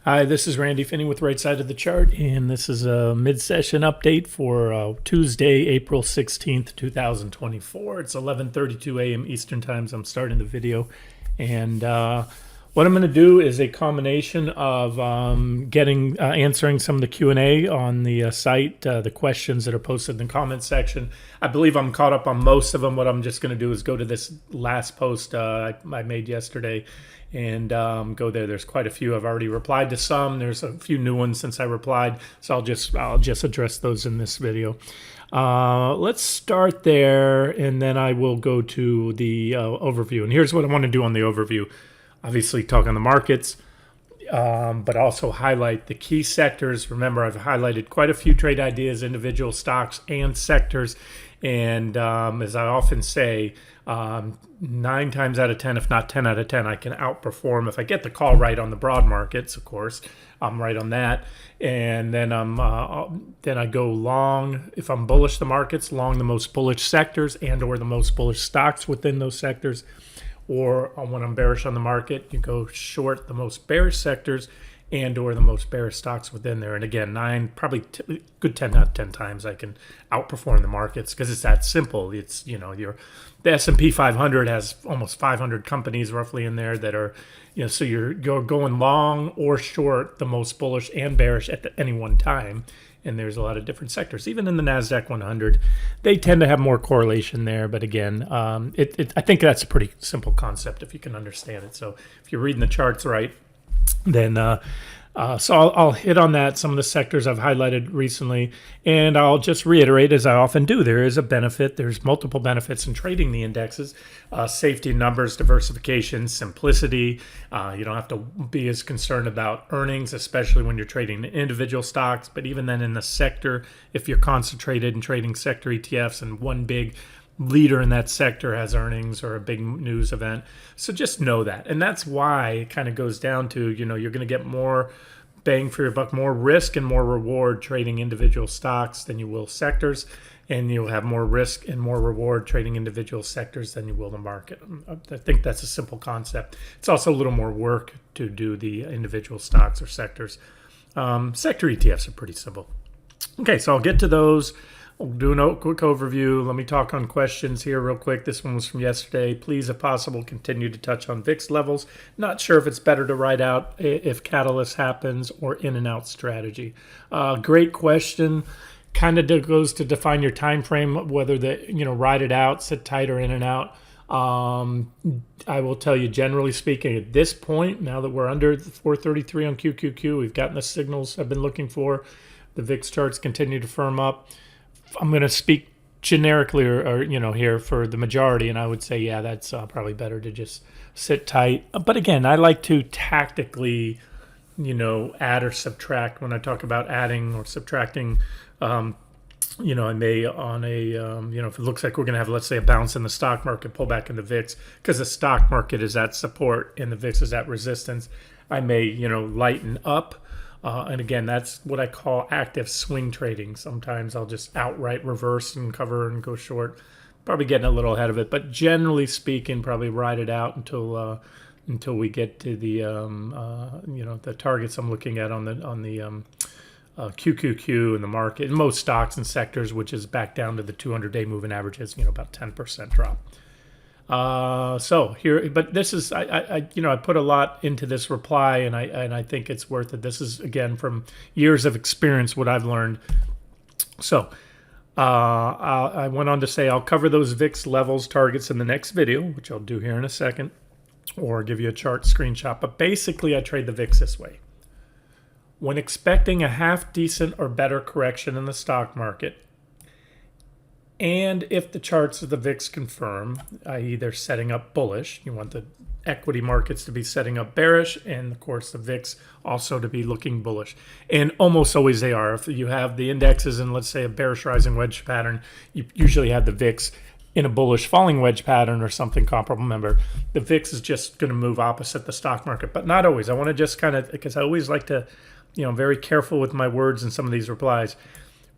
Hi, this is Randy Finney with Right Side of the Chart, and this is a mid-session update for Tuesday, April 16th, 2024. It's 11:32 a.m. Eastern Time, so I'm starting the video. And what I'm going to do is a combination of answering some of the Q&A on the site, the questions that are posted in the comments section. I believe I'm caught up on most of them. What I'm just going to do is go to this last post I made yesterday and go there. There's quite a few. I've already replied to some. There's a few new ones since I replied, so I'll just address those in this video. Let's start there, and then I will go to the overview. And here's what I want to do on the overview. Obviously, talk on the markets, but also highlight the key sectors. Remember, I've highlighted quite a few trade ideas, individual stocks and sectors. And as I often say, 9 times out of 10, if not 10 out of 10, I can outperform if I get the call right on the broad markets. Of course, I'm right on that, and then I go long. If I'm bullish the markets, long the most bullish sectors and/or the most bullish stocks within those sectors. Or when I'm bearish on the market, you go short the most bearish sectors and/or the most bearish stocks within there. And again, good 10 out of 10 times I can outperform the markets because it's that simple. It's, the S&P 500 has almost 500 companies roughly in there that are, so you're going long or short the most bullish and bearish at any one time. And there's a lot of different sectors. Even in the NASDAQ 100, they tend to have more correlation there. But again, I think that's a pretty simple concept if you can understand it. So if you're reading the charts right, then I'll hit on that, some of the sectors I've highlighted recently, and I'll just reiterate, as I often do, there is a benefit. There's multiple benefits in trading the indexes: safety in numbers, diversification, simplicity. You don't have to be as concerned about earnings, especially when you're trading individual stocks. But even then in the sector, if you're concentrated in trading sector ETFs and one big leader in that sector has earnings or a big news event. So just know that. And that's why it kind of goes down to, you're going to get more bang for your buck, more risk and more reward trading individual stocks than you will sectors. And you'll have more risk and more reward trading individual sectors than you will the market. I think that's a simple concept. It's also a little more work to do the individual stocks or sectors. Sector ETFs are pretty simple. Okay, so I'll get to those. We'll do a quick overview. Let me talk on questions here real quick. This one was from yesterday. Please, if possible, continue to touch on VIX levels. Not sure if it's better to write out if catalyst happens or in and out strategy. Great question. Kind of goes to define your time frame, whether ride it out, sit tight, or in and out. I will tell you, generally speaking, at this point, now that we're under 433 on QQQ, we've gotten the signals I've been looking for. The VIX charts continue to firm up. I'm going to speak generically or here for the majority, and I would say, yeah, that's probably better to just sit tight. But again, I like to tactically, add or subtract. When I talk about adding or subtracting, I may on a, if it looks like we're going to have, let's say, a bounce in the stock market, pull back in the VIX, because the stock market is at support and the VIX is at resistance, I may, lighten up. And again, that's what I call active swing trading. Sometimes I'll just outright reverse and cover and go short. Probably getting a little ahead of it, but generally speaking, probably ride it out until we get to the the targets I'm looking at on the QQQ in the market in most stocks and sectors, which is back down to the 200-day moving averages. About 10% drop. So here, but this is, I put a lot into this reply, and I think it's worth it. This is, again, from years of experience, what I've learned. So, I went on to say, I'll cover those VIX levels targets in the next video, which I'll do here in a second, or give you a chart screenshot. But basically, I trade the VIX this way. When expecting a half decent or better correction in the stock market, and if the charts of the VIX confirm, i.e. they're setting up bullish, you want the equity markets to be setting up bearish, and of course the VIX also to be looking bullish. And almost always they are. If you have the indexes in, let's say, a bearish rising wedge pattern, you usually have the VIX in a bullish falling wedge pattern or something comparable. Remember, the VIX is just going to move opposite the stock market, but not always. I want to just kind of, because I always like to, very careful with my words in some of these replies.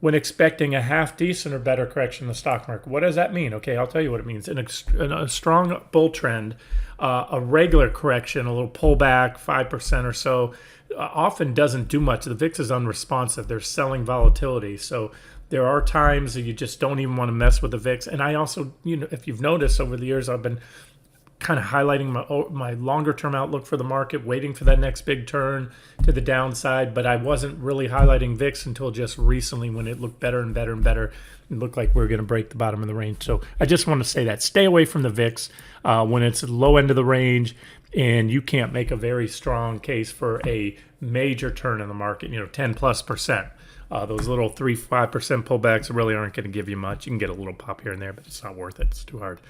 when expecting a half decent or better correction in the stock market. What does that mean? Okay, I'll tell you what it means. In a strong bull trend, a regular correction, a little pullback, 5% or so, often doesn't do much. The VIX is unresponsive. They're selling volatility. So there are times that you just don't even want to mess with the VIX. And I also, if you've noticed over the years, I've been kind of highlighting my longer term outlook for the market, waiting for that next big turn to the downside. But I wasn't really highlighting VIX until just recently, when it looked better and better and better. It looked like we were going to break the bottom of the range. So I just want to say that stay away from the VIX when it's at the low end of the range and you can't make a very strong case for a major turn in the market, 10+%. Those little 3-5% pullbacks really aren't going to give you much. You can get a little pop here and there, but it's not worth it. It's too hard.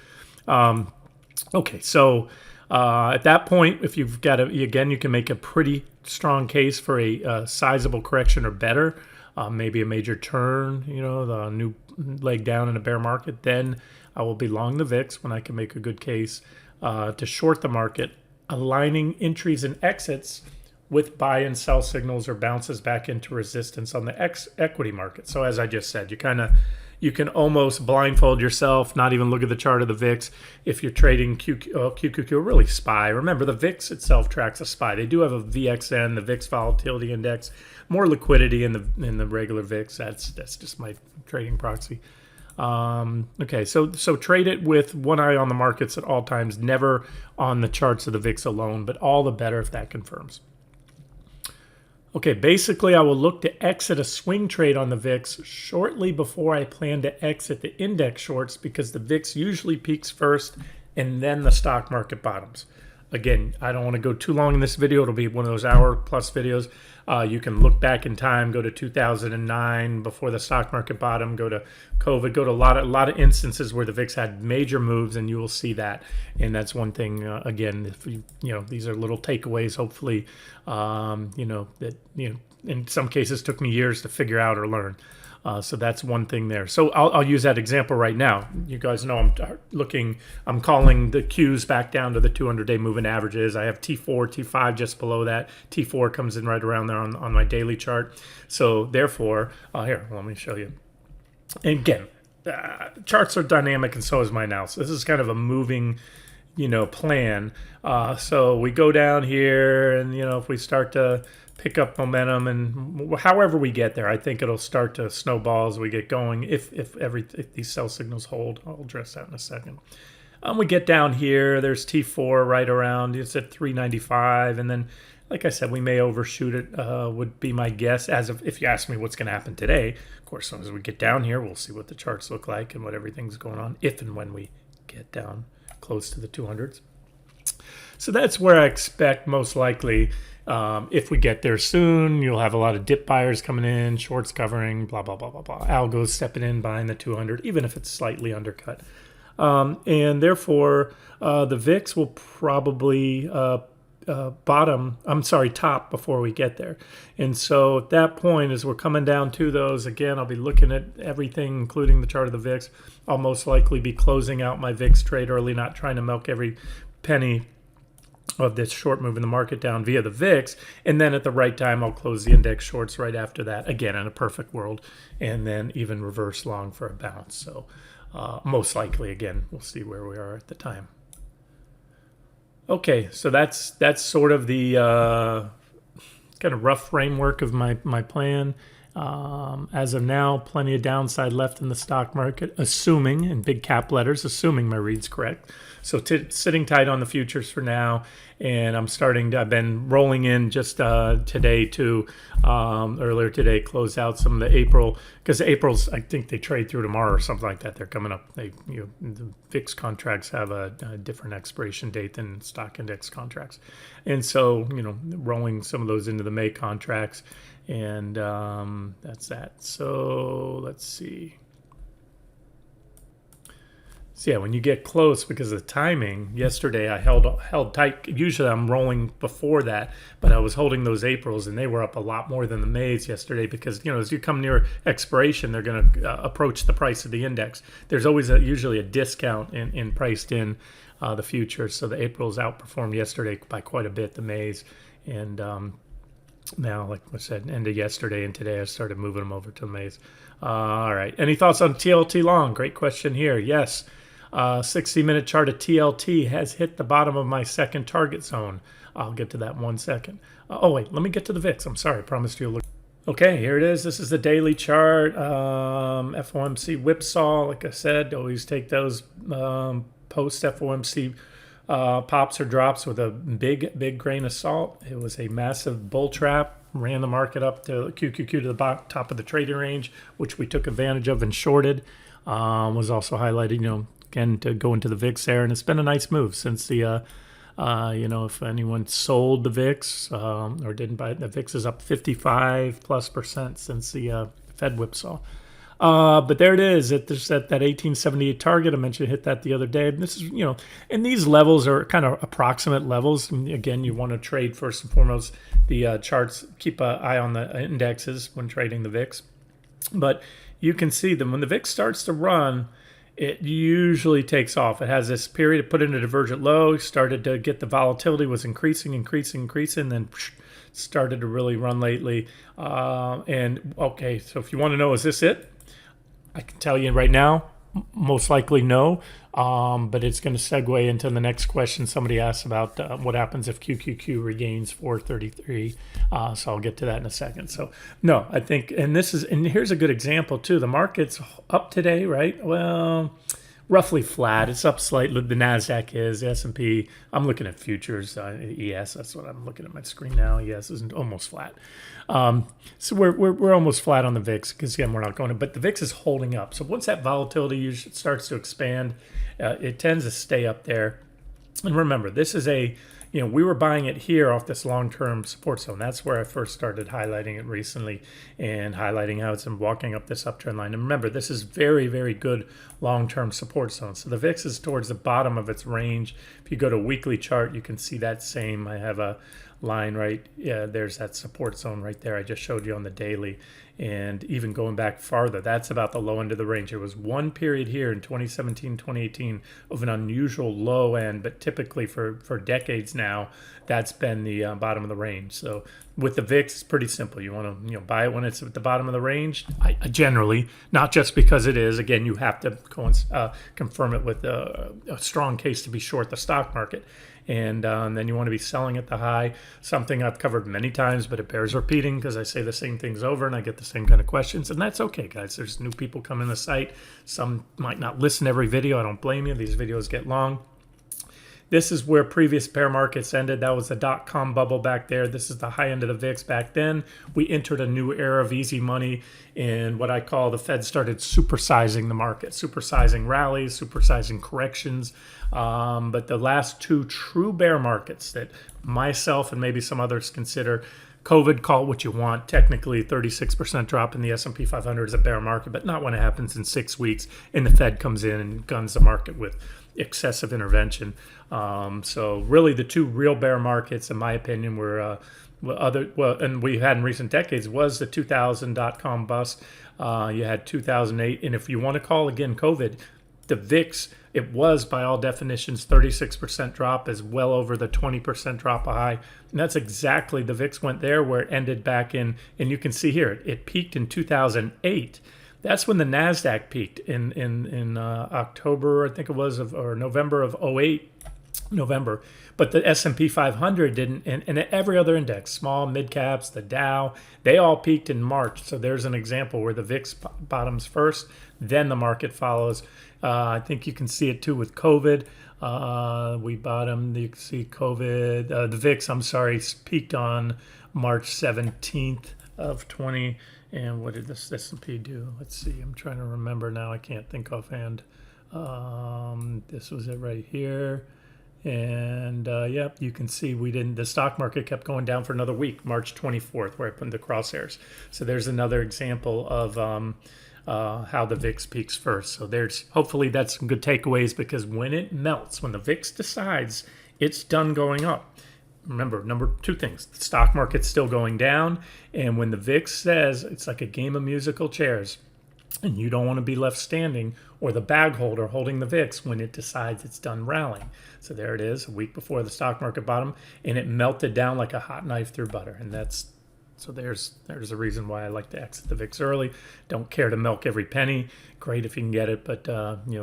Okay, so at that point, if you've got again, you can make a pretty strong case for a sizable correction or better, maybe a major turn, the new leg down in a bear market. Then I will be long the VIX when I can make a good case to short the market, aligning entries and exits with buy and sell signals or bounces back into resistance on the equity market. So as I just said, you can almost blindfold yourself, not even look at the chart of the VIX. If you're trading QQQ, or really SPY, remember the VIX itself tracks a SPY. They do have a VXN, the VIX Volatility Index, more liquidity in the regular VIX. That's just my trading proxy. Okay, so trade it with one eye on the markets at all times, never on the charts of the VIX alone, but all the better if that confirms. Okay, basically I will look to exit a swing trade on the VIX shortly before I plan to exit the index shorts, because the VIX usually peaks first and then the stock market bottoms. Again, I don't want to go too long in this video. It'll be one of those hour-plus videos. You can look back in time, go to 2009 before the stock market bottom, go to COVID, go to a lot of instances where the VIX had major moves, and you will see that. And that's one thing. Again, if these are little takeaways. Hopefully, that in some cases took me years to figure out or learn. So that's one thing there. So I'll use that example right now. You guys know I'm calling the Qs back down to the 200-day moving averages. I have T4, T5 just below that. T4 comes in right around there on my daily chart. So therefore, here, let me show you. And again, charts are dynamic, and so is my analysis. This is kind of a moving, plan. So we go down here, and if we start to pick up momentum, and however we get there, I think it'll start to snowball as we get going. If these sell signals hold, I'll address that in a second. We get down here. There's T4 right around. It's at 395, and then, like I said, we may overshoot it. Would be my guess. If you ask me what's going to happen today, of course, as soon as we get down here, we'll see what the charts look like and what everything's going on. If and when we get down close to the 200s. So that's where I expect most likely. If we get there soon, you'll have a lot of dip buyers coming in, shorts covering, blah, blah, blah, blah, blah. Algos stepping in, buying the 200, even if it's slightly undercut. And therefore, the VIX will probably top before we get there. And so at that point, as we're coming down to those, again, I'll be looking at everything, including the chart of the VIX. I'll most likely be closing out my VIX trade early, not trying to milk every penny of this short move in the market down via the VIX, and then at the right time I'll close the index shorts right after that, again in a perfect world, and then even reverse long for a bounce. So most likely, again, we'll see where we are at the time. Okay, so that's sort of the kind of rough framework of my plan. As of now, plenty of downside left in the stock market, assuming, in big cap letters, assuming my read's correct. So sitting tight on the futures for now, and I've been rolling in just today to earlier today, close out some of the April, because April's, I think they trade through tomorrow or something like that. They're coming up. The VIX contracts have a different expiration date than stock index contracts, and so rolling some of those into the May contracts, and that's that. So let's see. So yeah, when you get close, because of the timing, yesterday I held tight. Usually I'm rolling before that, but I was holding those Aprils, and they were up a lot more than the Mays yesterday, because as you come near expiration, they're going to approach the price of the index. There's always usually a discount in priced in the futures. So the Aprils outperformed yesterday by quite a bit, the Mays, and Now, like I said, end of yesterday and today, I started moving them over to Maze. All right. Any thoughts on TLT long? Great question here. Yes. 60-minute chart of TLT has hit the bottom of my second target zone. I'll get to that in 1 second. Oh, wait. Let me get to the VIX. I'm sorry. I promised you a look. Okay, here it is. This is the daily chart. FOMC whipsaw. Like I said, always take those post FOMC pops or drops with a big grain of salt. It was a massive bull trap, ran the market up to QQQ to the top of the trading range, which we took advantage of and shorted. Was also highlighted, again, to go into the VIX there, and it's been a nice move since the if anyone sold the VIX or didn't buy it, the VIX is up 55+% since the Fed whipsaw. But there it is. There's that 1878 target. I mentioned hit that the other day. And this is, and these levels are kind of approximate levels. And again, you want to trade first and foremost the charts. Keep an eye on the indexes when trading the VIX. But you can see them when the VIX starts to run. It usually takes off. It has this period, it put in a divergent low, started to get the volatility, was increasing, then started to really run lately. And okay, so if you want to know, is this it? I can tell you right now, most likely no. But it's going to segue into the next question somebody asked about what happens if QQQ regains 433. So I'll get to that in a second. So no, I think, and here's a good example too. The market's up today, right? Well, roughly flat. It's up slightly. The NASDAQ is, the S&P. I'm looking at futures, ES. That's what I'm looking at my screen now. ES is almost flat. So we're almost flat on the VIX because, again, we're not going to. But the VIX is holding up. So once that volatility usually starts to expand, it tends to stay up there. And remember, this is we were buying it here off this long-term support zone. That's where I first started highlighting it recently and highlighting how it's been walking up this uptrend line. And remember, this is very, very good long-term support zone. So the VIX is towards the bottom of its range. If you go to a weekly chart, you can see that same. I have a line right. Yeah, there's that support zone right there. I just showed you on the daily. And even going back farther, that's about the low end of the range. There was one period here in 2017, 2018 of an unusual low end, but typically for decades now, that's been the bottom of the range. So with the VIX, it's pretty simple. You want to buy it when it's at the bottom of the range. I generally, not just because it is. Again, you have to confirm it with a strong case to be short the stock market. And then you want to be selling at the high, something I've covered many times, but it bears repeating because I say the same things over and I get the same kind of questions. And that's okay, guys. There's new people coming to the site. Some might not listen to every video. I don't blame you. These videos get long. This is where previous bear markets ended. That was the dot-com bubble back there. This is the high end of the VIX back then. We entered a new era of easy money, and what I call the Fed started supersizing the market, supersizing rallies, supersizing corrections. But the last two true bear markets that myself and maybe some others consider, COVID, call it what you want. Technically, 36% drop in the S&P 500 is a bear market, but not when it happens in 6 weeks and the Fed comes in and guns the market with excessive intervention. So really the two real bear markets, in my opinion, were and we had in recent decades was the 2000 dot-com bust. You had 2008. And if you want to call again COVID, the VIX, it was by all definitions 36% drop, is well over the 20% drop a high. And that's exactly, the VIX went there where it ended back in, and you can see here, it peaked in 2008. That's when the NASDAQ peaked in October, I think it was, or November of 08. November, but the S&P 500 didn't, and every other index, small, mid caps, the Dow, they all peaked in March. So there's an example where the VIX bottoms first, then the market follows. I think you can see it too with COVID. We bottomed, you can see COVID, the VIX, I'm sorry, peaked on March 17th of 20. And what did this S&P do? Let's see, I'm trying to remember now. I can't think offhand. This was it right here. And yep, you can see the stock market kept going down for another week, March 24th, where I put the crosshairs. So there's another example of how the VIX peaks first. So hopefully that's some good takeaways, because when it melts, when the VIX decides it's done going up, remember two things: the stock market's still going down, and when the VIX says, it's like a game of musical chairs, and you don't want to be left standing or the bag holder holding the VIX when it decides it's done rallying. So there it is, a week before the stock market bottom, and it melted down like a hot knife through butter. And that's So there's a reason why I like to exit the VIX early. Don't care to milk every penny. Great if you can get it, but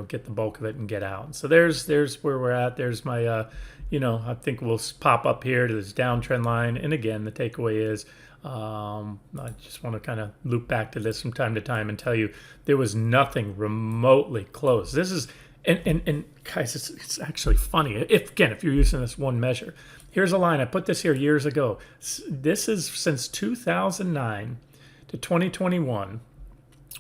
get the bulk of it and get out. So there's where we're at. There's my I think we'll pop up here to this downtrend line. And again, the takeaway is I just want to kind of loop back to this from time to time and tell you there was nothing remotely close. This is and guys, it's actually funny. If you're using this one measure. Here's a line. I put this here years ago. This is since 2009 to 2021.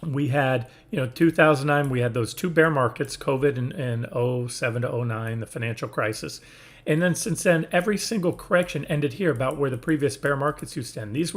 We had, 2009, we had those two bear markets, COVID and 07 to 09, the financial crisis. And then since then, every single correction ended here about where the previous bear markets used to end. These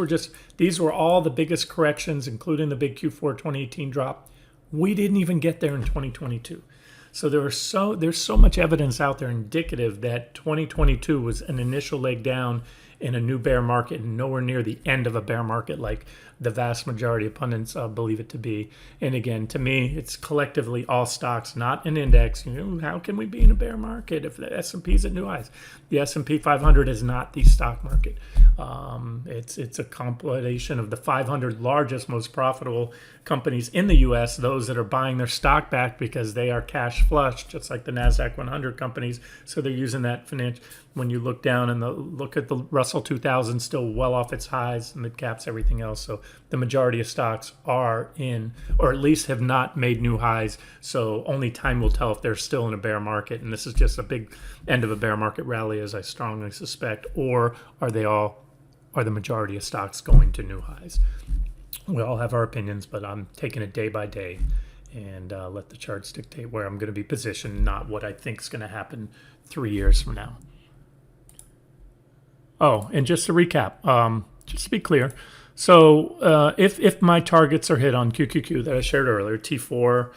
were all the biggest corrections, including the big Q4 2018 drop. We didn't even get there in 2022. So there's so much evidence out there indicative that 2022 was an initial leg down in a new bear market and nowhere near the end of a bear market like the vast majority of pundits believe it to be. And again, to me, it's collectively all stocks, not an index. How can we be in a bear market if the S&P is at new highs? The S&P 500 is not the stock market. It's a compilation of the 500 largest, most profitable companies in the U.S., those that are buying their stock back because they are cash flush, just like the NASDAQ 100 companies. So they're using that financial. When you look down and look at the Russell 2000, still well off its highs, mid caps, everything else. So the majority of stocks are in, or at least have not made new highs. So only time will tell if they're still in a bear market. And this is just a big end of a bear market rally, as I strongly suspect. Or are the majority of stocks going to new highs? We all have our opinions, but I'm taking it day by day and let the charts dictate where I'm going to be positioned, not what I think is going to happen 3 years from now. Oh, and just to recap, just to be clear, so if my targets are hit on QQQ that I shared earlier, T4,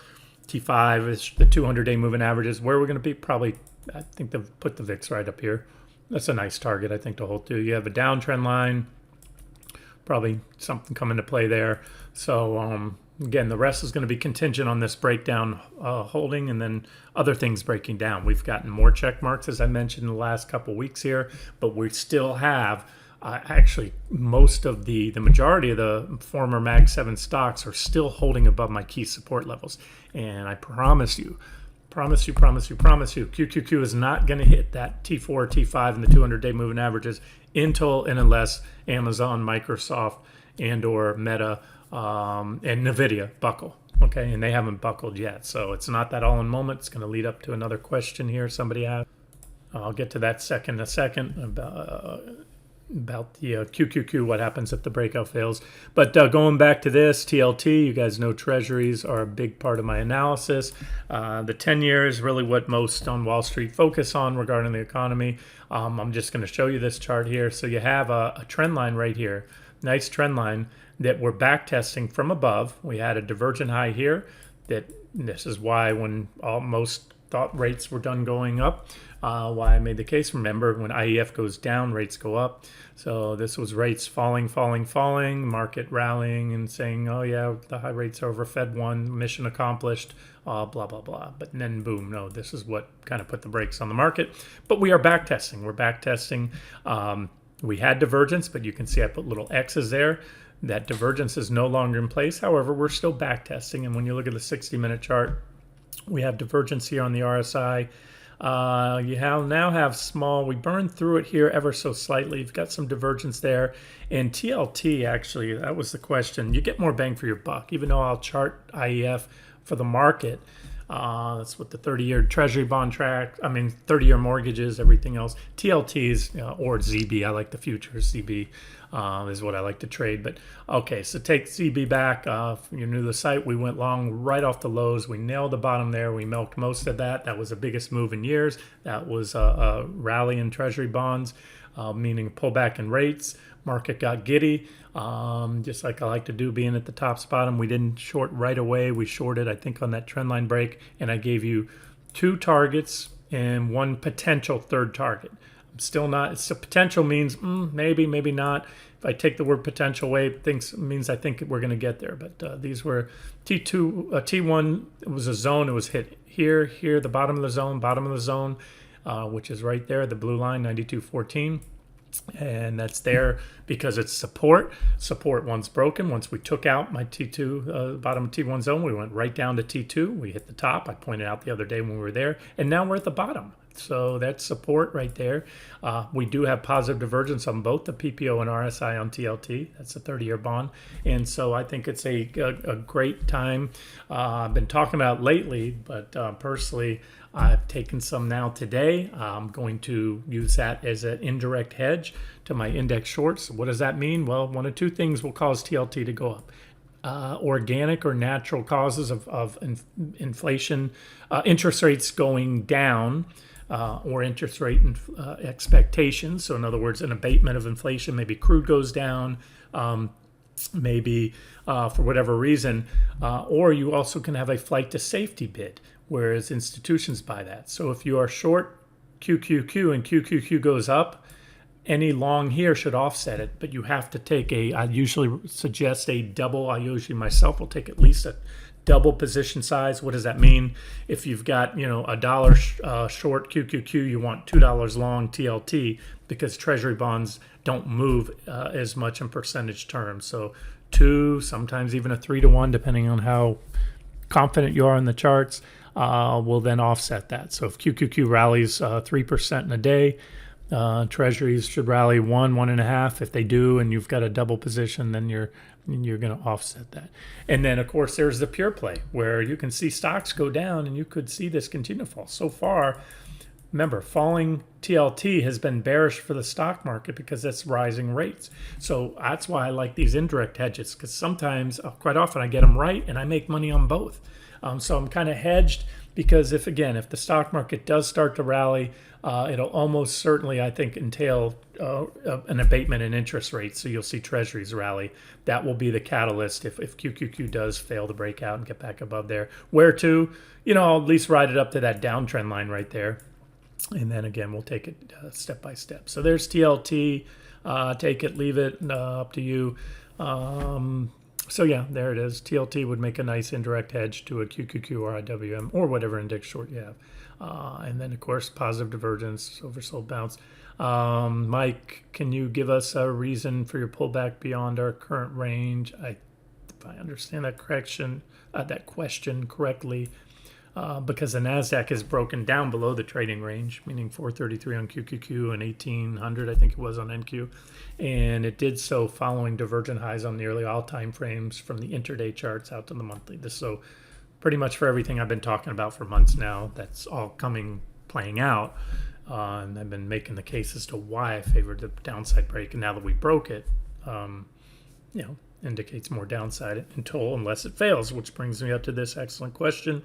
T5 is the 200-day moving averages, where we're going to be probably, I think they've put the VIX right up here. That's a nice target, I think, to hold to. You have a downtrend line, probably something come into play there. So again, the rest is going to be contingent on this breakdown holding and then other things breaking down. We've gotten more check marks, as I mentioned, in the last couple of weeks here, but we still have actually most of the majority of the former Mag 7 stocks are still holding above my key support levels. And I promise you, QQQ is not going to hit that T4, T5, and the 200-day moving averages until and unless Amazon, Microsoft, and or Meta and NVIDIA buckle. Okay, and they haven't buckled yet. So it's not that all in moment. It's going to lead up to another question here somebody asked. I'll get to that in a second about the QQQ, what happens if the breakout fails. But going back to this, TLT, you guys know Treasuries are a big part of my analysis. The 10-year is really what most on Wall Street focus on regarding the economy. I'm just going to show you this chart here. So you have a trend line right here, nice trend line that we're back testing from above. We had a divergent high here. This is why when most thought rates were done going up, why I made the case. Remember, when IEF goes down, rates go up. So this was rates falling, market rallying and saying, oh yeah, the high rates are over Fed 1, mission accomplished, blah, blah, blah. But then boom, no, this is what kind of put the brakes on the market. But we are back testing. We're back testing. We had divergence, but you can see I put little X's there. That divergence is no longer in place. However, we're still back testing. And when you look at the 60-minute chart, we have divergence here on the RSI. Now have small, we burned through it here ever so slightly. You've got some divergence there. And TLT, actually, that was the question. You get more bang for your buck, even though I'll chart IEF for the market. That's what the 30-year Treasury bond track, 30-year mortgages, everything else. TLTs or ZB, I like the futures. ZB is what I like to trade. But okay, so take ZB back. You're new to the site. We went long right off the lows. We nailed the bottom there. We milked most of that. That was the biggest move in years. That was a rally in Treasury bonds, meaning pullback in rates. Market got giddy, just like I like to do, being at the top spot. We didn't short right away. We shorted, I think, on that trend line break, and I gave you 2 targets and 1 potential third target. I'm still not. It's a potential means maybe, maybe not. If I take the word potential away, means I think we're going to get there. But these were T2, T1. It was a zone. It was hit here, the bottom of the zone, which is right there, the blue line, 92.14. And that's there because it's support. Support once broken. Once we took out my T2, bottom of T1 zone, we went right down to T2. We hit the top. I pointed out the other day when we were there. And now we're at the bottom. So that's support right there. We do have positive divergence on both the PPO and RSI on TLT. That's a 30-year bond. And so I think it's a great time. I've been talking about lately, but personally, I've taken some now today. I'm going to use that as an indirect hedge to my index shorts. What does that mean? Well, one of two things will cause TLT to go up. Organic or natural causes of inflation, interest rates going down, or interest rate expectations. So in other words, an abatement of inflation, maybe crude goes down, maybe for whatever reason, or you also can have a flight to safety bid, whereas institutions buy that. So if you are short QQQ and QQQ goes up, any long here should offset it, but you have to take I usually suggest a double. I usually myself will take at least a double position size. What does that mean? If you've got, $1 short QQQ, you want $2 long TLT, because Treasury bonds don't move as much in percentage terms. So 2, sometimes even a 3-to-1, depending on how confident you are in the charts, will then offset that. So if QQQ rallies 3% in a day, Treasuries should rally 1.5. If they do, and you've got a double position, then you're going to offset that. And then, of course, there's the pure play, where you can see stocks go down, and you could see this continue to fall. So far, remember, falling TLT has been bearish for the stock market because that's rising rates. So that's why I like these indirect hedges, because sometimes, quite often, I get them right, and I make money on both. So I'm kind of hedged, because if the stock market does start to rally, it'll almost certainly, I think, entail an abatement in interest rates. So you'll see Treasuries rally. That will be the catalyst if QQQ does fail to break out and get back above there. Where to? I'll at least ride it up to that downtrend line right there. And then again, we'll take it step by step. So there's TLT. Take it, leave it, up to you. So yeah, there it is. TLT would make a nice indirect hedge to a QQQ or a WM or whatever index short you have. And then, of course, positive divergence, oversold bounce. Mike, can you give us a reason for your pullback beyond our current range? If I understand that question correctly, because the NASDAQ is broken down below the trading range, meaning 433 on QQQ and 1800, I think it was, on NQ. And it did so following divergent highs on nearly all time frames from the intraday charts out to the monthly. So pretty much for everything I've been talking about for months now, that's all playing out. And I've been making the case as to why I favored the downside break. And now that we broke it, indicates more downside unless it fails, which brings me up to this excellent question.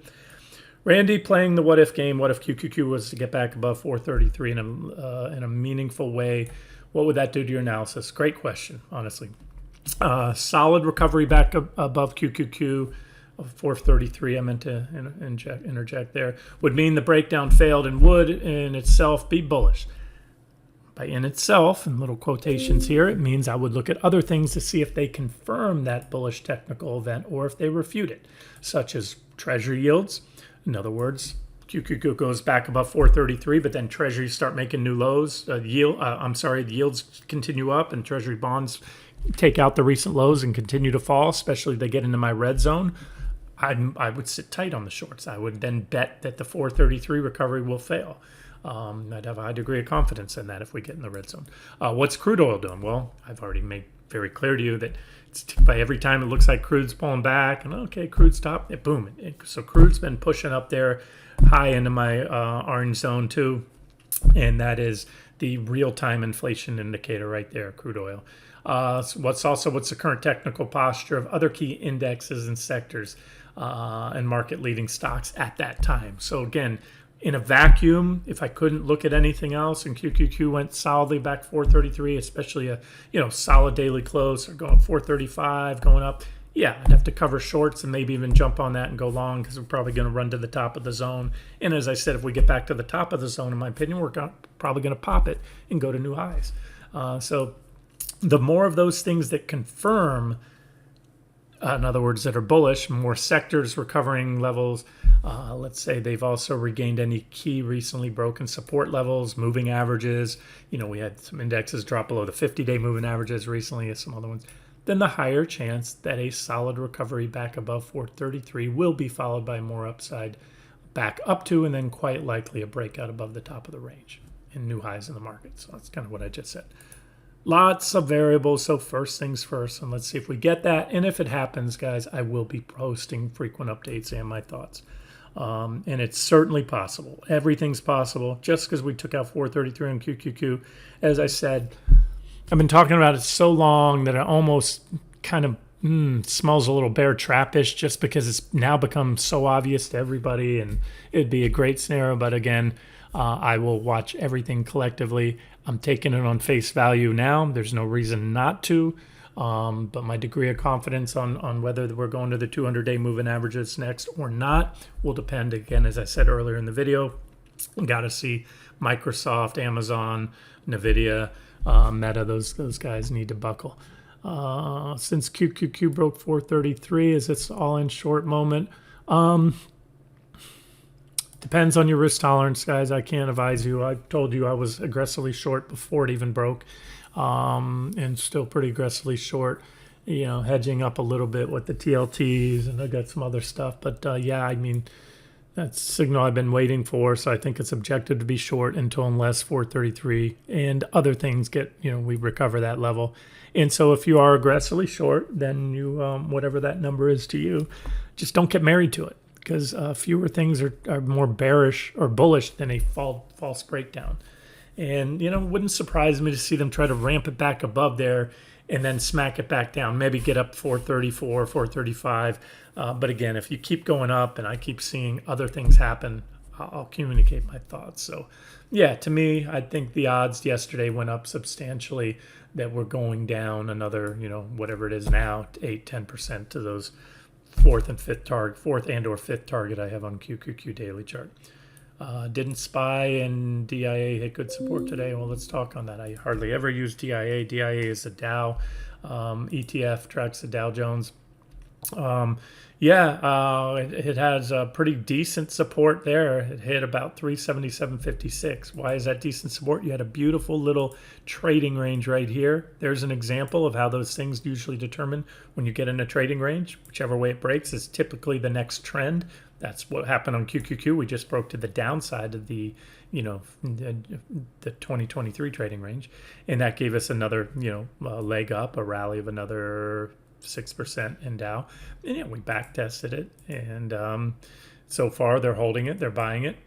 Randy, playing the what if game, what if QQQ was to get back above 433 in a meaningful way? What would that do to your analysis? Great question, honestly. Solid recovery back above QQQ of 433, I meant to interject there, would mean the breakdown failed and would in itself be bullish. By in itself, in little quotations here, it means I would look at other things to see if they confirm that bullish technical event or if they refute it, such as Treasury yields. In other words, QQQ goes back above 433, but then Treasuries start making new lows. The yields continue up, and Treasury bonds take out the recent lows and continue to fall, especially if they get into my red zone. I would sit tight on the shorts. I would then bet that the 433 recovery will fail. I'd have a high degree of confidence in that if we get in the red zone. What's crude oil doing? Well, I've already made very clear to you that by every time it looks like crude's pulling back, and okay, crude's top, boom. So crude's been pushing up there high into my orange zone too, and that is the real-time inflation indicator right there, crude oil. What's the current technical posture of other key indexes and sectors and market-leading stocks at that time? So again, in a vacuum, if I couldn't look at anything else, and QQQ went solidly back 433, especially a solid daily close, or going 435, going up, yeah, I'd have to cover shorts and maybe even jump on that and go long, because we're probably going to run to the top of the zone. And as I said, if we get back to the top of the zone, in my opinion, we're probably going to pop it and go to new highs. So the more of those things that confirm in other words, that are bullish, more sectors recovering levels. Let's say they've also regained any key recently broken support levels, moving averages. We had some indexes drop below the 50-day moving averages recently, some other ones. Then the higher chance that a solid recovery back above 433 will be followed by more upside back up to, and then quite likely a breakout above the top of the range and new highs in the market. So that's kind of what I just said. Lots of variables, so first things first, and let's see if we get that. And if it happens, guys, I will be posting frequent updates and my thoughts. And it's certainly possible. Everything's possible. Just because we took out 433 on QQQ, as I said, I've been talking about it so long that it almost kind of smells a little bear trappish, just because it's now become so obvious to everybody, and it'd be a great scenario. But again, I will watch everything collectively. I'm taking it on face value now. There's no reason not to. But my degree of confidence on whether we're going to the 200-day moving averages next or not will depend, again, as I said earlier in the video. Got to see Microsoft, Amazon, NVIDIA, Meta. Those guys need to buckle. Since QQQ broke 433, is this all in short moment? Depends on your risk tolerance, guys. I can't advise you. I told you I was aggressively short before it even broke, and still pretty aggressively short, hedging up a little bit with the TLTs, and I got some other stuff. But yeah, I mean, that's a signal I've been waiting for, so I think it's objective to be short unless 433 and other things we recover that level. And so if you are aggressively short, then you, whatever that number is to you, just don't get married to it. Because fewer things are more bearish or bullish than a false breakdown. And, wouldn't surprise me to see them try to ramp it back above there and then smack it back down, maybe get up 434, 435. But again, if you keep going up and I keep seeing other things happen, I'll communicate my thoughts. So, yeah, to me, I think the odds yesterday went up substantially that we're going down another, whatever it is now, 8-10% to those fourth and or fifth target I have on QQQ daily chart. Didn't SPY and DIA hit good support today? Well, let's talk on that. I hardly ever use DIA. DIA is the Dow ETF, tracks the Dow Jones. It has a pretty decent support there. It hit about 377.56. Why is that decent support? You had a beautiful little trading range right here. There's an example of how those things usually determine when you get in a trading range. Whichever way it breaks is typically the next trend. That's what happened on QQQ. We just broke to the downside of the 2023 trading range, and that gave us another leg up, a rally of another 6% in Dow. And we back tested it, and so far they're holding it, they're buying it,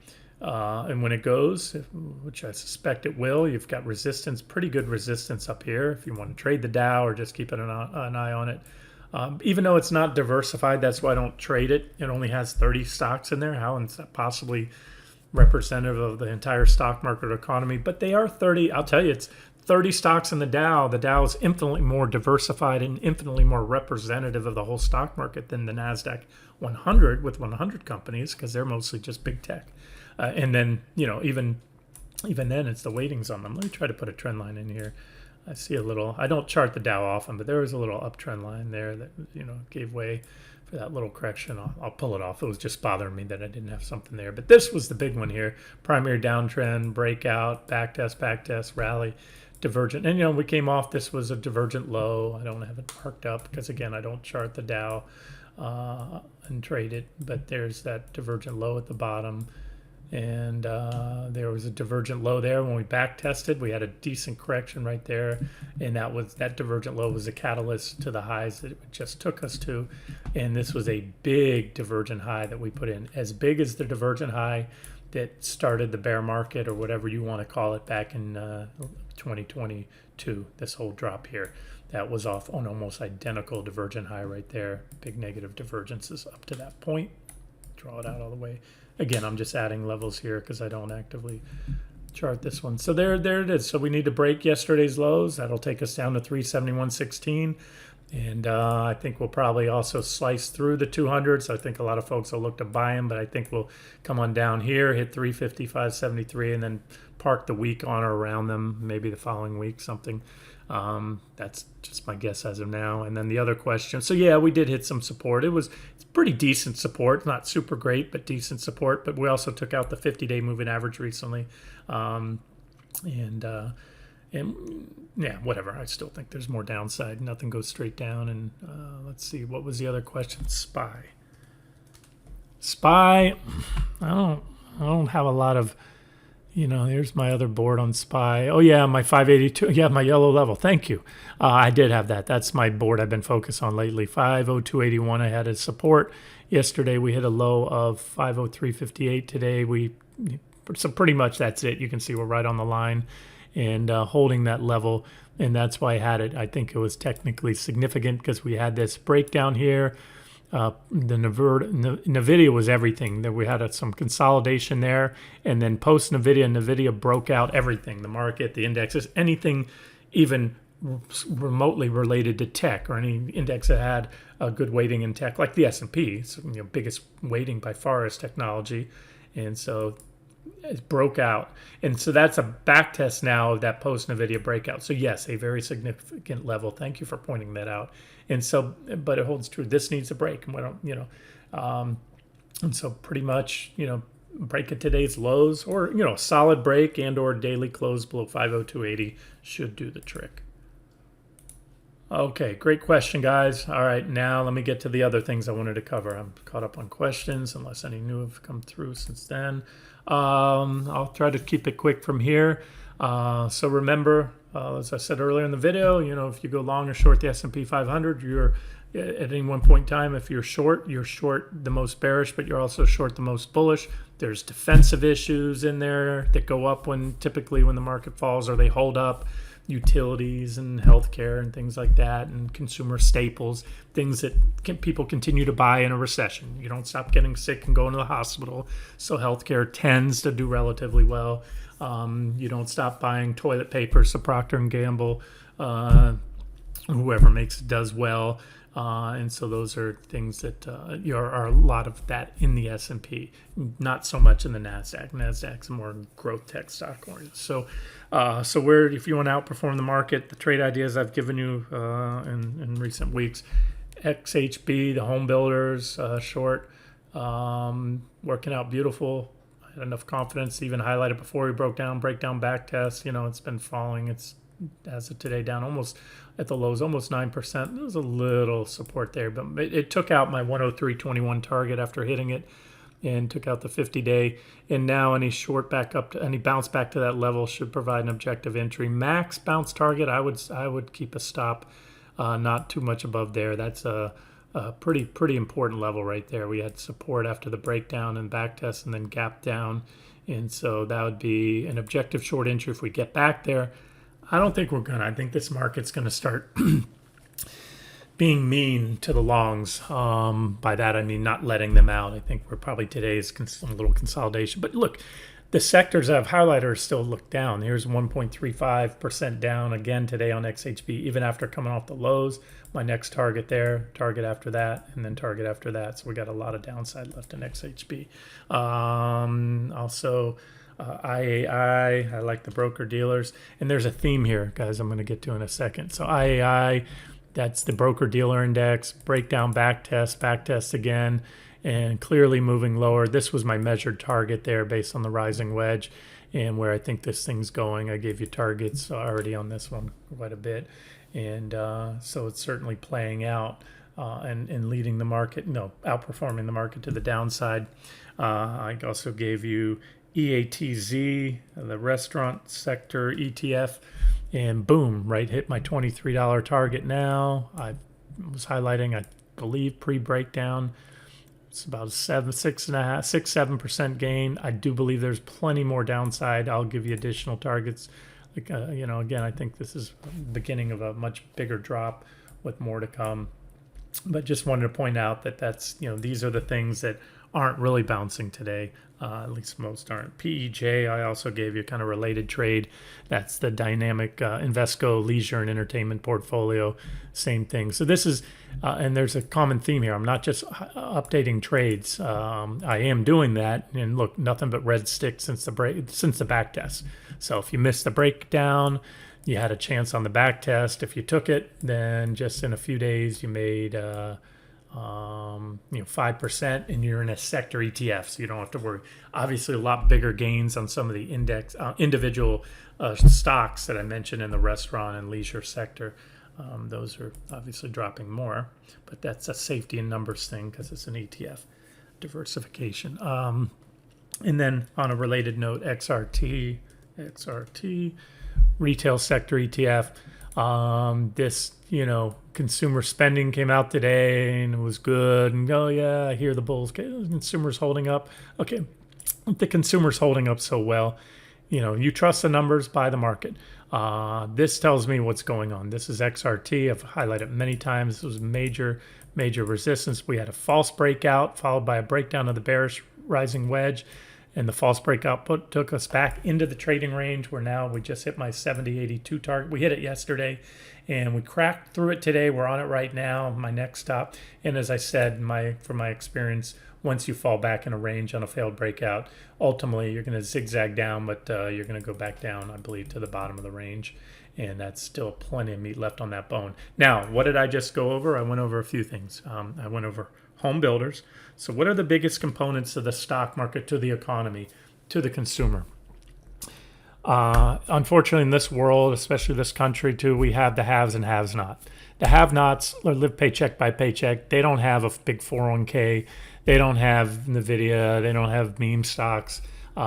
and when it goes, which I suspect it will, you've got resistance, pretty good resistance up here if you want to trade the Dow or just keep an eye on it. Even though it's not diversified, that's why I don't trade it. It only has 30 stocks in there. How is that possibly representative of the entire stock market economy? But they are 30. I'll tell you, it's 30 stocks in the Dow. The Dow is infinitely more diversified and infinitely more representative of the whole stock market than the NASDAQ 100 with 100 companies, because they're mostly just big tech. And then, even then, it's the weightings on them. Let me try to put a trend line in here. I see a little, I don't chart the Dow often, but there was a little uptrend line there that, gave way for that little correction. I'll pull it off. It was just bothering me that I didn't have something there. But this was the big one here. Primary downtrend, breakout, back test, rally, divergent. And, we came off, this was a divergent low. I don't have it marked up because, again, I don't chart the Dow and trade it. But there's that divergent low at the bottom. And there was a divergent low there when we back tested. We had a decent correction right there, and that divergent low was a catalyst to the highs that it just took us to. And this was a big divergent high that we put in, as big as the divergent high that started the bear market, or whatever you want to call it, back in 2022. This whole drop here, that was off an almost identical divergent high right there. Big negative divergences up to that point. Draw it out all the way. Again, I'm just adding levels here because I don't actively chart this one. So there it is. So we need to break yesterday's lows. That'll take us down to 371.16. And I think we'll probably also slice through the 200s. I think a lot of folks will look to buy them, but I think we'll come on down here, hit 355.73, and then park the week on or around them, maybe the following week, something. That's just my guess as of now. And then the other question. So yeah, we did hit some support. It's pretty decent support, not super great, but decent support. But we also took out the 50-day moving average recently, and yeah, whatever. I still think there's more downside. Nothing goes straight down. And let's see, what was the other question? SPY. I don't have a lot of. Here's my other board on SPY. Oh yeah, my 582. Yeah, my yellow level. Thank you. I did have that. That's my board I've been focused on lately. 50281. I had a support yesterday. We hit a low of 50358 today. So pretty much that's it. You can see we're right on the line and holding that level, and that's why I had it. I think it was technically significant because we had this breakdown here. The NVIDIA was everything. That we had some consolidation there, and then post NVIDIA broke out everything: the market, the indexes, anything, even remotely related to tech or any index that had a good weighting in tech, like the S&P. So, biggest weighting by far is technology, and so it broke out, and so that's a back test now of that post NVIDIA breakout. So yes, a very significant level. Thank you for pointing that out. And so, but it holds true. This needs a break, and we don't, and so pretty much, break at today's lows, or a solid break and/or daily close below 50280 should do the trick. Okay, great question, guys. All right, now let me get to the other things I wanted to cover. I'm caught up on questions, unless any new have come through since then. I'll try to keep it quick from here. So remember, as I said earlier in the video, if you go long or short the S&P 500, you're at any one point in time, if you're short the most bearish, but you're also short the most bullish. There's defensive issues in there that go up typically when the market falls, or they hold up. Utilities and healthcare and things like that, and consumer staples, things that people continue to buy in a recession. You don't stop getting sick and going to the hospital, so healthcare tends to do relatively well. You don't stop buying toilet paper, so Procter and Gamble, whoever makes it, does well. And so those are things that are a lot of that in the S&P, not so much in the NASDAQ. NASDAQ's a more growth tech stock oriented. So if you want to outperform the market, the trade ideas I've given you in recent weeks, XHB, the home builders, short, working out beautiful. I had enough confidence to even highlight it before we breakdown back test. It's been falling. It's, as of today, down almost at the lows, almost 9%. There was a little support there, but it took out my 103.21 target after hitting it, and took out the 50-day. And now any bounce back to that level should provide an objective entry. Max bounce target, I would keep a stop, not too much above there. That's a pretty important level right there. We had support after the breakdown and back test, and then gap down, and so that would be an objective short entry if we get back there. I don't think we're gonna. I think this market's gonna start being mean to the longs. By that I mean not letting them out. I think we're probably today's a little consolidation. But look, the sectors I've highlighted still look down. Here's 1.35% down again today on XHB, even after coming off the lows. My next target there, target after that, and then target after that. So we got a lot of downside left in XHB. Also, IAI, I like the broker dealers. And there's a theme here, guys, I'm going to get to in a second. So IAI, that's the broker dealer index, breakdown, back test again, and clearly moving lower. This was my measured target there based on the rising wedge and where I think this thing's going. I gave you targets already on this one quite a bit. And so it's certainly playing out and leading the market, outperforming the market to the downside. I also gave you EATZ, the restaurant sector ETF, and boom, right, hit my $23 target now. I was highlighting, I believe, pre-breakdown. It's about 7% gain. I do believe there's plenty more downside. I'll give you additional targets. Again, I think this is the beginning of a much bigger drop with more to come. But just wanted to point out that these are the things that aren't really bouncing today. At least most aren't. PEJ, I also gave you kind of related trade. That's the dynamic Invesco leisure and entertainment portfolio. Same thing. So this is, and there's a common theme here. I'm not just updating trades. I am doing that. And look, nothing but red sticks since the back test. So if you missed the breakdown, you had a chance on the back test. If you took it, then just in a few days you made 5%, and you're in a sector ETF, so you don't have to worry. Obviously, a lot bigger gains on some of the individual stocks that I mentioned in the restaurant and leisure sector. Those are obviously dropping more, but that's a safety in numbers thing because it's an ETF diversification. And then on a related note, XRT, retail sector ETF. This, consumer spending came out today and it was good. And oh yeah, I hear the bulls. Consumers holding up. Okay, the consumer's holding up so well. You trust the numbers, buy the market. This tells me what's going on. This is XRT. I've highlighted many times. This was major resistance. We had a false breakout followed by a breakdown of the bearish rising wedge. And the false breakout took us back into the trading range where now we just hit my 70.82 target. We hit it yesterday and we cracked through it today. We're on it right now, my next stop. And as I said, from my experience, once you fall back in a range on a failed breakout, ultimately you're going to zigzag down, but you're going to go back down, I believe, to the bottom of the range. And that's still plenty of meat left on that bone. Now, what did I just go over? I went over a few things. I went over home builders. So what are the biggest components of the stock market to the economy, to the consumer? Unfortunately, in this world, especially this country too, we have the haves and haves not. The have-nots live paycheck by paycheck. They don't have a big 401k. They don't have NVIDIA. They don't have meme stocks.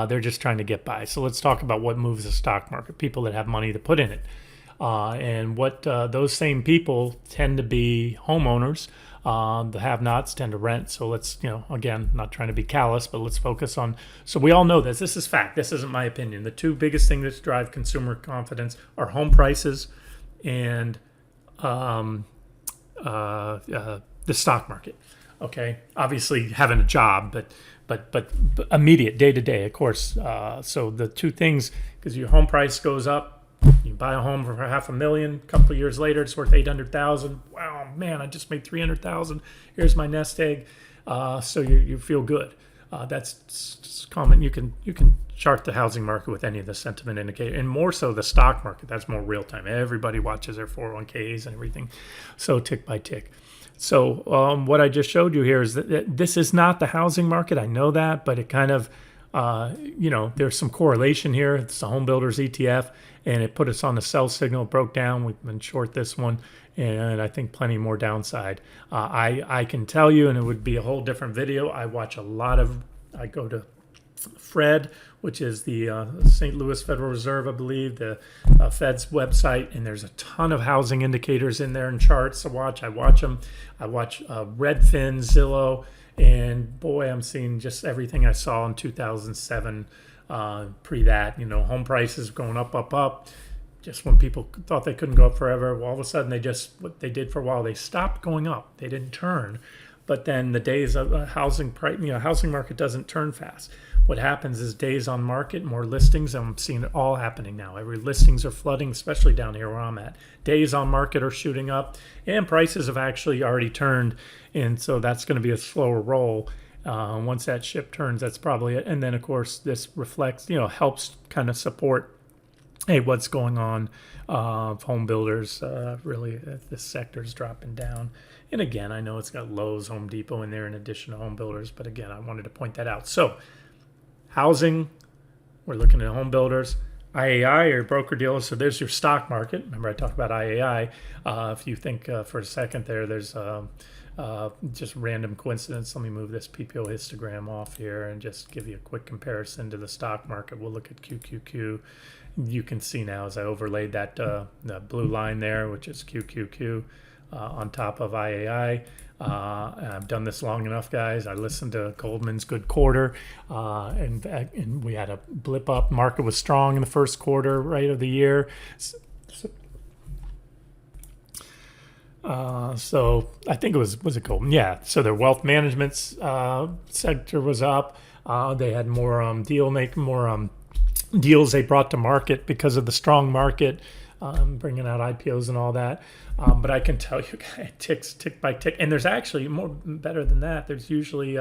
They're just trying to get by. So let's talk about what moves the stock market, people that have money to put in it. And what those same people tend to be homeowners. The have-nots tend to rent. So let's, again, not trying to be callous, but let's focus on. So we all know this. This is fact. This isn't my opinion. The two biggest things that drive consumer confidence are home prices and the stock market. Okay, obviously having a job, but immediate day to day, of course. So the two things, because your home price goes up. You buy a home for $500,000. A couple of years later, it's worth $800,000. Wow, man, I just made $300,000. Here's my nest egg. So you feel good. That's common. You can chart the housing market with any of the sentiment indicator, and more so the stock market. That's more real time. Everybody watches their 401ks and everything, so tick by tick. So what I just showed you here is that this is not the housing market. I know that, but it kind of there's some correlation here. It's the home builders ETF, and it put us on the sell signal, broke down. We've been short this one, and I think plenty more downside. I can tell you, and it would be a whole different video. I go to Fred, which is the St. Louis Federal Reserve, I believe, the Fed's website, and there's a ton of housing indicators in there and charts to watch. I watch them. I watch Redfin, Zillow. And boy, I'm seeing just everything I saw in 2007, pre that, home prices going up. Just when people thought they couldn't go up forever, well, all of a sudden what they did for a while, they stopped going up. They didn't turn. But then the days of housing market doesn't turn fast. What happens is days on market, more listings. I'm seeing it all happening now. Every listings are flooding, especially down here where I'm at. Days on market are shooting up, and prices have actually already turned. And so that's going to be a slower roll. Once that ship turns, that's probably it. And then, of course, this reflects, helps kind of support, hey, what's going on? Home builders, really, this sector is dropping down. And again, I know it's got Lowe's, Home Depot in there in addition to home builders. But again, I wanted to point that out. So housing, we're looking at home builders. IAI or broker dealers, so there's your stock market. Remember I talked about IAI. If you think for a second there's just random coincidence. Let me move this PPO histogram off here and just give you a quick comparison to the stock market. We'll look at QQQ. You can see now as I overlaid that the blue line there, which is QQQ, on top of IAI. I've done this long enough, guys. I listened to Goldman's good quarter, and we had a blip up. Market was strong in the first quarter, right, of the year. So I think was it Goldman? Yeah. So their wealth management sector was up. They had more deals they brought to market because of the strong market, bringing out IPOs and all that. But I can tell you, it ticks tick by tick. And there's actually more better than that. There's usually,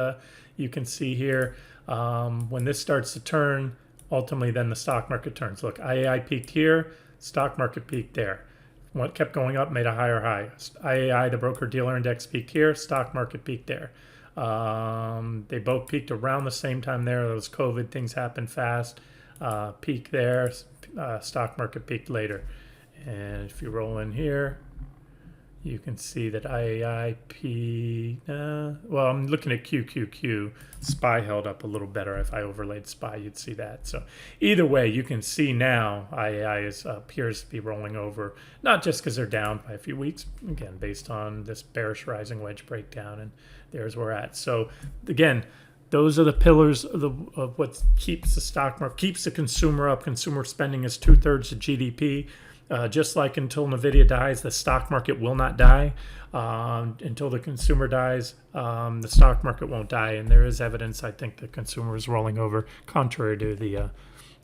you can see here, when this starts to turn, ultimately then the stock market turns. Look, IAI peaked here, Stock market peaked there. What kept going up made a higher high. IAI, the broker dealer index, peaked here. Stock market peaked there. They both peaked around the same time there. Those COVID things happened fast. Peak there. Stock market peaked later. And if you roll in here, you can see that IAIP, well, I'm looking at QQQ. SPY held up a little better. If I overlaid SPY, you'd see that. So either way, you can see now IAI appears to be rolling over, not just because they're down by a few weeks, again, based on this bearish rising wedge breakdown, and there's where we're at. So again, those are the pillars of what keeps the stock market, keeps the consumer up. Consumer spending is 2/3 of GDP. Just like until NVIDIA dies, the stock market will not die. Until the consumer dies, the stock market won't die. And there is evidence, I think, the consumer is rolling over, contrary to the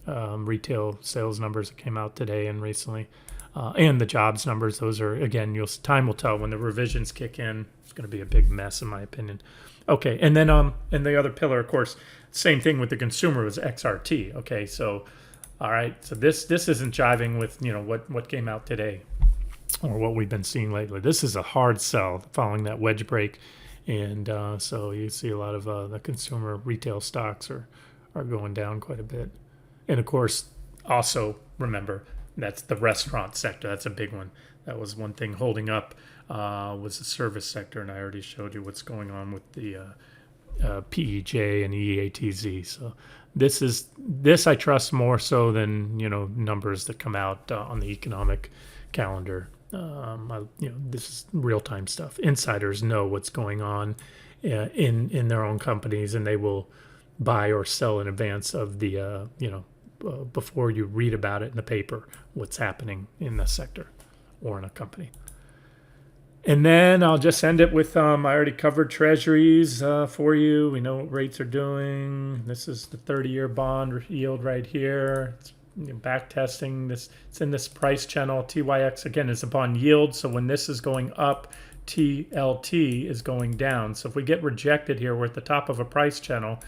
retail sales numbers that came out today and recently. And the jobs numbers, those are, again, time will tell. When the revisions kick in, it's going to be a big mess, in my opinion. Okay, and then and the other pillar, of course, same thing with the consumer, was XRT. Okay, so all right, so this isn't jiving with what came out today or what we've been seeing lately. This is a hard sell following that wedge break, and so you see a lot of the consumer retail stocks are going down quite a bit. And of course, also remember, that's the restaurant sector. That's a big one. That was one thing holding up, was the service sector, and I already showed you what's going on with the PEJ and EATZ. So this I trust more so than numbers that come out on the economic calendar. This is real-time stuff. Insiders know what's going on in their own companies, and they will buy or sell in advance of the before you read about it in the paper, what's happening in the sector or in a company. And then I'll just end it with, I already covered Treasuries for you. We know what rates are doing. This is the 30-year bond yield right here. It's back testing. It's in this price channel. TYX, again, is a bond yield. So when this is going up, TLT is going down. So if we get rejected here, we're at the top of a price channel.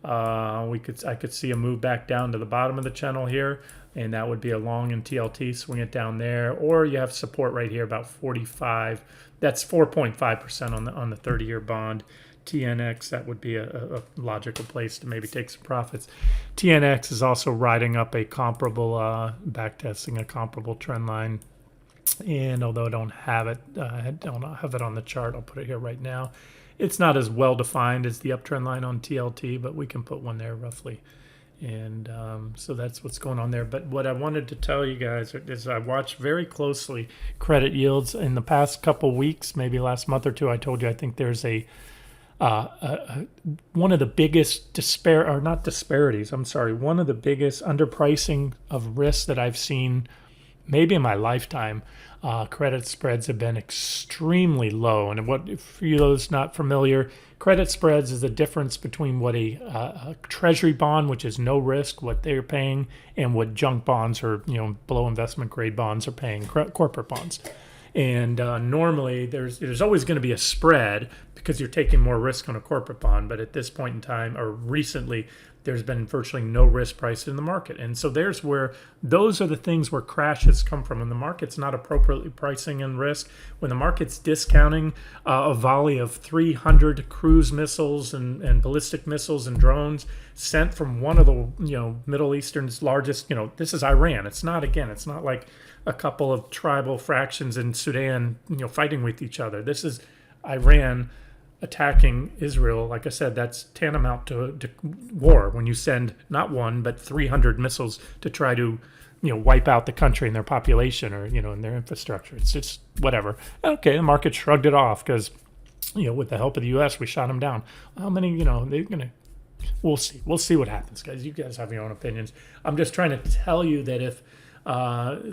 I could see a move back down to the bottom of the channel here, and that would be a long in TLT, swing it down there. Or you have support right here, about 45. That's 4.5% on the 30-year bond. TNX, that would be a logical place to maybe take some profits. TNX is also riding up a comparable, back testing a comparable trend line. And although I don't have it, on the chart, I'll put it here right now. It's not as well defined as the uptrend line on TLT, but we can put one there roughly. And so that's what's going on there. But what I wanted to tell you guys is I watched very closely credit yields in the past couple weeks, maybe last month or two. I told you I think there's one of the biggest one of the biggest underpricing of risk that I've seen maybe in my lifetime. Credit spreads have been extremely low. And for you those not familiar, credit spreads is the difference between what a treasury bond, which is no risk, what they're paying, and what junk bonds or below investment grade bonds are paying, corporate bonds. And normally there's always going to be a spread because you're taking more risk on a corporate bond. But at this point in time, or recently, there's been virtually no risk priced in the market. And so those are the things where crashes come from. When the market's not appropriately pricing in risk, when the market's discounting a volley of 300 cruise missiles and ballistic missiles and drones sent from one of the Middle Eastern's largest, this is Iran. It's not like a couple of tribal fractions in Sudan, fighting with each other. This is Iran attacking Israel. Like I said, that's tantamount to war when you send not one but 300 missiles to try to wipe out the country and their population or in their infrastructure. It's just whatever. Okay, the market shrugged it off because with the help of the U.S. we shot them down. How many they're gonna, we'll see what happens, guys. You guys have your own opinions. I'm just trying to tell you that if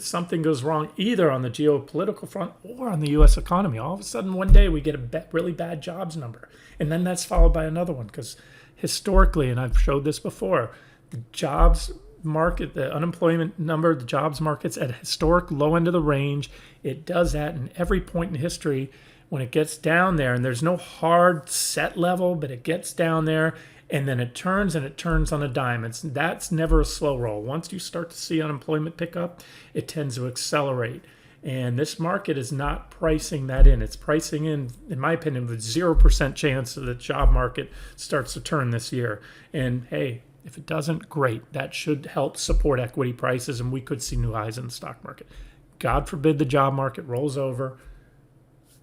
something goes wrong either on the geopolitical front or on the U.S. economy, all of a sudden one day we get a really bad jobs number, and then that's followed by another one. Because historically, and I've showed this before, the jobs market, the unemployment number, the jobs market's at a historic low end of the range. It does that in every point in history. When it gets down there, and there's no hard set level, but it gets down there, and then it turns and it turns on a dime. That's never a slow roll. Once you start to see unemployment pick up, it tends to accelerate. And this market is not pricing that in. It's pricing in my opinion, with 0% chance that the job market starts to turn this year. And hey, if it doesn't, great. That should help support equity prices, and we could see new highs in the stock market. God forbid the job market rolls over.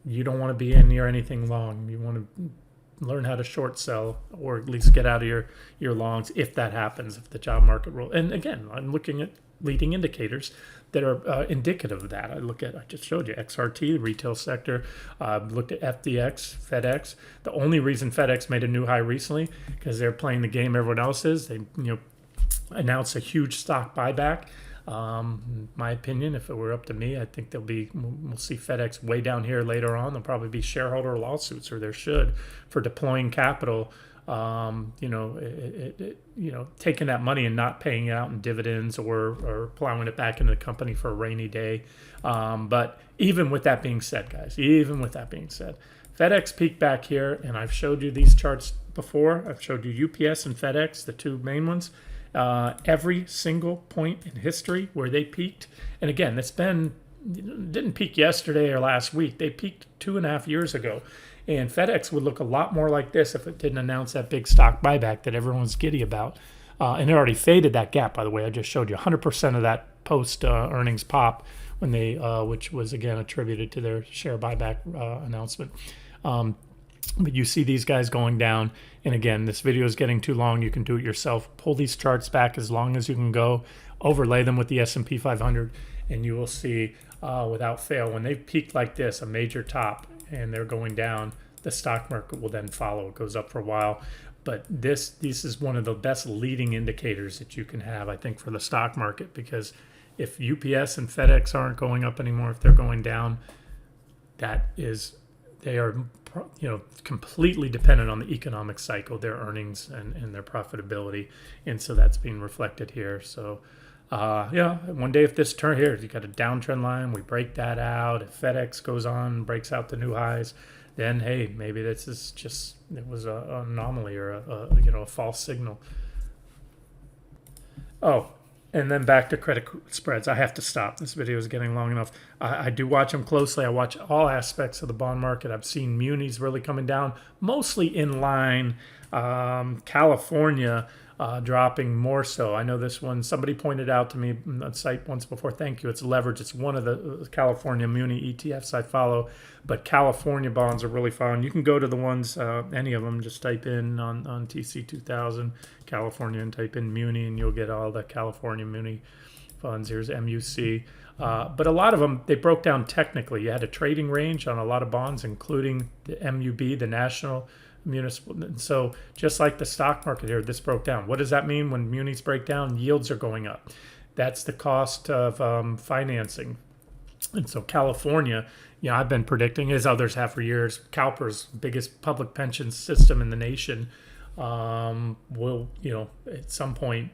You don't want to be in near anything long. You want to learn how to short sell, or at least get out of your longs if that happens, if the job market rolls. And again, I'm looking at leading indicators that are indicative of that. I just showed you XRT, the retail sector. Looked at FDX, FedEx. The only reason FedEx made a new high recently, because they're playing the game everyone else is. They announced a huge stock buyback. My opinion, if it were up to me, I think we'll see FedEx way down here later on. There'll probably be shareholder lawsuits, or there should, for deploying capital. Taking that money and not paying it out in dividends, or plowing it back into the company for a rainy day. But even with that being said, guys, FedEx peaked back here, and I've showed you these charts before. I've showed you UPS and FedEx, the two main ones. Every single point in history where they peaked, and again, didn't peak yesterday or last week. They peaked 2.5 years ago. And FedEx would look a lot more like this if it didn't announce that big stock buyback that everyone's giddy about. And it already faded that gap, by the way. I just showed you 100% of that post earnings pop when they, which was again attributed to their share buyback announcement. But you see these guys going down. And again, this video is getting too long. You can do it yourself. Pull these charts back as long as you can go. Overlay them with the S&P 500, and you will see without fail, when they've peaked like this, a major top, and they're going down, the stock market will then follow. It goes up for a while. But this is one of the best leading indicators that you can have, I think, for the stock market, because if UPS and FedEx aren't going up anymore, if they're going down, they are completely dependent on the economic cycle, their earnings and their profitability. And so that's being reflected here. So one day if this turn here, you got a downtrend line, we break that out. If FedEx goes on, breaks out the new highs, then hey, maybe this is just, it was an anomaly, or a false signal. Oh, and then back to credit spreads. I have to stop. This video is getting long enough. I do watch them closely. I watch all aspects of the bond market. I've seen munis really coming down, mostly in line. California dropping more so. I know this one, somebody pointed out to me on the site once before. Thank you. It's leverage. It's one of the California muni ETFs I follow, but California bonds are really fun. You can go to the ones, any of them, just type in on TC 2000 California and type in muni, and you'll get all the California muni funds. Here's MUC. But a lot of them, they broke down technically. You had a trading range on a lot of bonds, including the MUB, the National Municipal. And so just like the stock market here, this broke down. What does that mean when munis break down? Yields are going up. That's the cost of financing. And so California, I've been predicting, as others have for years, CalPERS, biggest public pension system in the nation, will, at some point,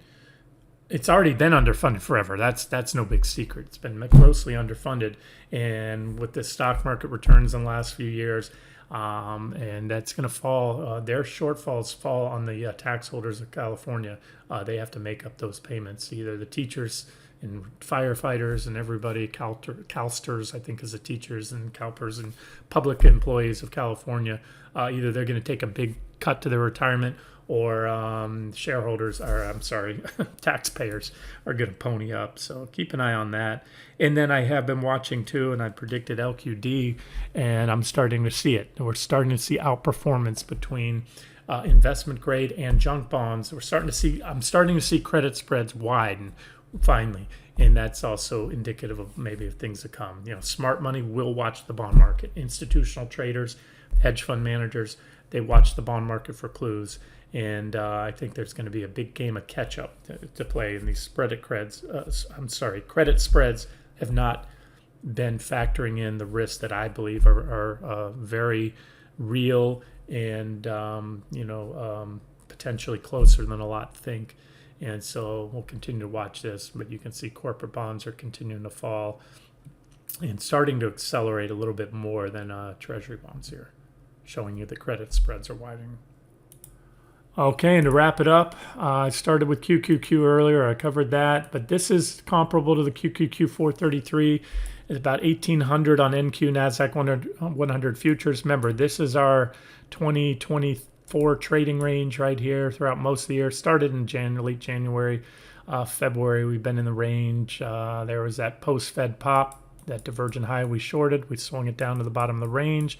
it's already been underfunded forever. That's no big secret. It's been grossly underfunded. And with the stock market returns in the last few years, and that's going to fall, their shortfalls fall on the tax holders of California. They have to make up those payments, either the teachers and firefighters and everybody, CalSTRS, I think, is the teachers, and CalPERS and public employees of California. Either they're going to take a big cut to their retirement, or taxpayers are going to pony up. So keep an eye on that. And then I have been watching too, and I predicted LQD, and I'm starting to see it. We're starting to see outperformance between investment grade and junk bonds. I'm starting to see credit spreads widen finally. And that's also indicative of maybe of things to come. Smart money will watch the bond market. Institutional traders, hedge fund managers, they watch the bond market for clues. And I think there's going to be a big game of catch-up to play in these credit spreads have not been factoring in the risks that I believe are very real and potentially closer than a lot think. And so we'll continue to watch this, but you can see corporate bonds are continuing to fall and starting to accelerate a little bit more than Treasury bonds here, showing you the credit spreads are widening. Okay, and to wrap it up, I started with QQQ earlier. I covered that, but this is comparable to the QQQ 433. It's about 1800 on NQ NASDAQ 100 futures. Remember, this is our 2024 trading range right here throughout most of the year. Started in late January, February. We've been in the range. There was that post-Fed pop, that divergent high we shorted. We swung it down to the bottom of the range.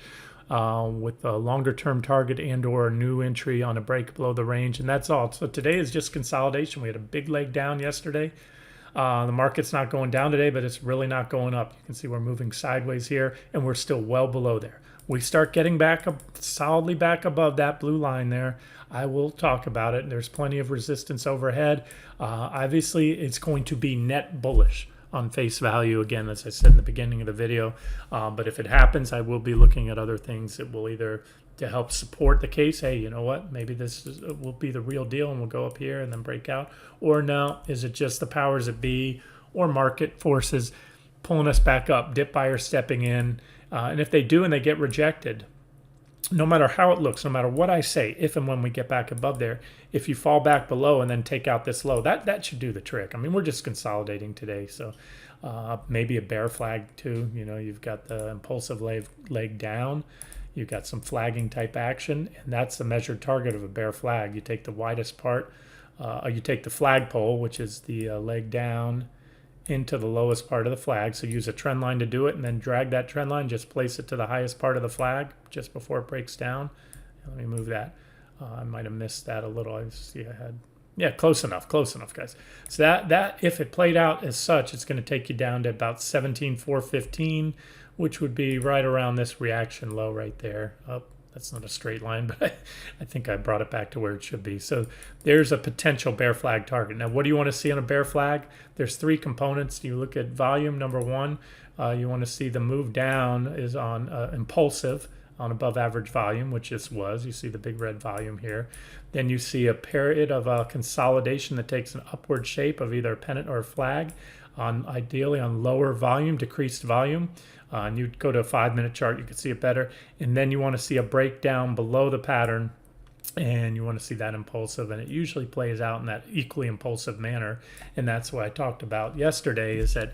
With a longer term target and or a new entry on a break below the range, and that's all. So today is just consolidation. We had a big leg down yesterday. The market's not going down today, but it's really not going up. You can see we're moving sideways here, and we're still well below there. We start getting back up solidly back above that blue line there, I will talk about it. There's plenty of resistance overhead. Obviously, it's going to be net bullish on face value, again, as I said in the beginning of the video. But if it happens, I will be looking at other things that will either to help support the case. Hey, you know what? Maybe this will be the real deal and we'll go up here and then break out. Or no, is it just the powers that be or market forces pulling us back up, dip buyers stepping in? And if they do and they get rejected, no matter how it looks, no matter what I say, if and when we get back above there, if you fall back below and then take out this low, that should do the trick. I mean, we're just consolidating today, so maybe a bear flag too. You know, you've got the impulsive leg down, you've got some flagging type action, and that's the measured target of a bear flag. You take the widest part, you take the flagpole, which is the leg down, into the lowest part of the flag. So use a trend line to do it, and then drag that trend line, just place it to the highest part of the flag just before it breaks down. Let me move that. I might have missed that a little. I see I had, yeah, close enough, guys. So that if it played out as such, it's going to take you down to about 17,415, which would be right around this reaction low right there. Up. That's not a straight line, but I think I brought it back to where it should be. So there's a potential bear flag target. Now, what do you want to see on a bear flag? There's three components. You look at volume, number one. You want to see the move down is on impulsive, on above average volume, which this was. You see the big red volume here. Then you see a period of consolidation that takes an upward shape of either a pennant or a flag, ideally on lower volume, decreased volume. And you go to a 5-minute chart, you can see it better. And then you want to see a breakdown below the pattern, and you want to see that impulsive. And it usually plays out in that equally impulsive manner. And that's what I talked about yesterday, is that,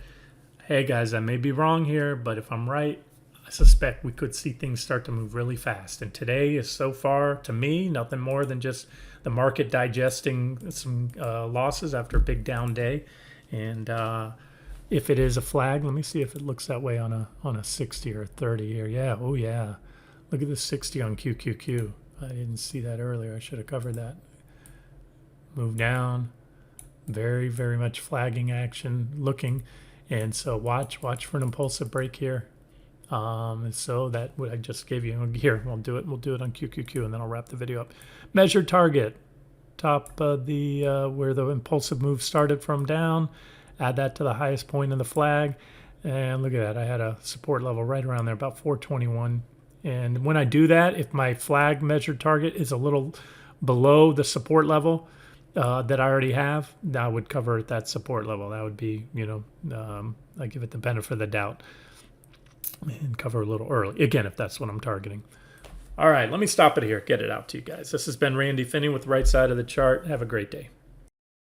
hey guys, I may be wrong here, but if I'm right, I suspect we could see things start to move really fast. And today is, so far, to me, nothing more than just the market digesting some losses after a big down day. And if it is a flag, let me see if it looks that way on a 60 or a 30 here. Yeah, oh yeah. Look at the 60 on QQQ. I didn't see that earlier. I should have covered that. Move down. Very, very much flagging action looking. And so watch for an impulsive break here. And so that what I just gave you here, we'll do it on QQQ, and then I'll wrap the video up. Measured target, top of the where the impulsive move started from down. Add that to the highest point of the flag, and look at that. I had a support level right around there, about 421. And when I do that, if my flag measured target is a little below the support level that I already have, I would cover at that support level. That would be, you know, I give it the benefit of the doubt and cover a little early. Again, if that's what I'm targeting. All right, let me stop it here, get it out to you guys. This has been Randy Finney with Right Side of the Chart. Have a great day.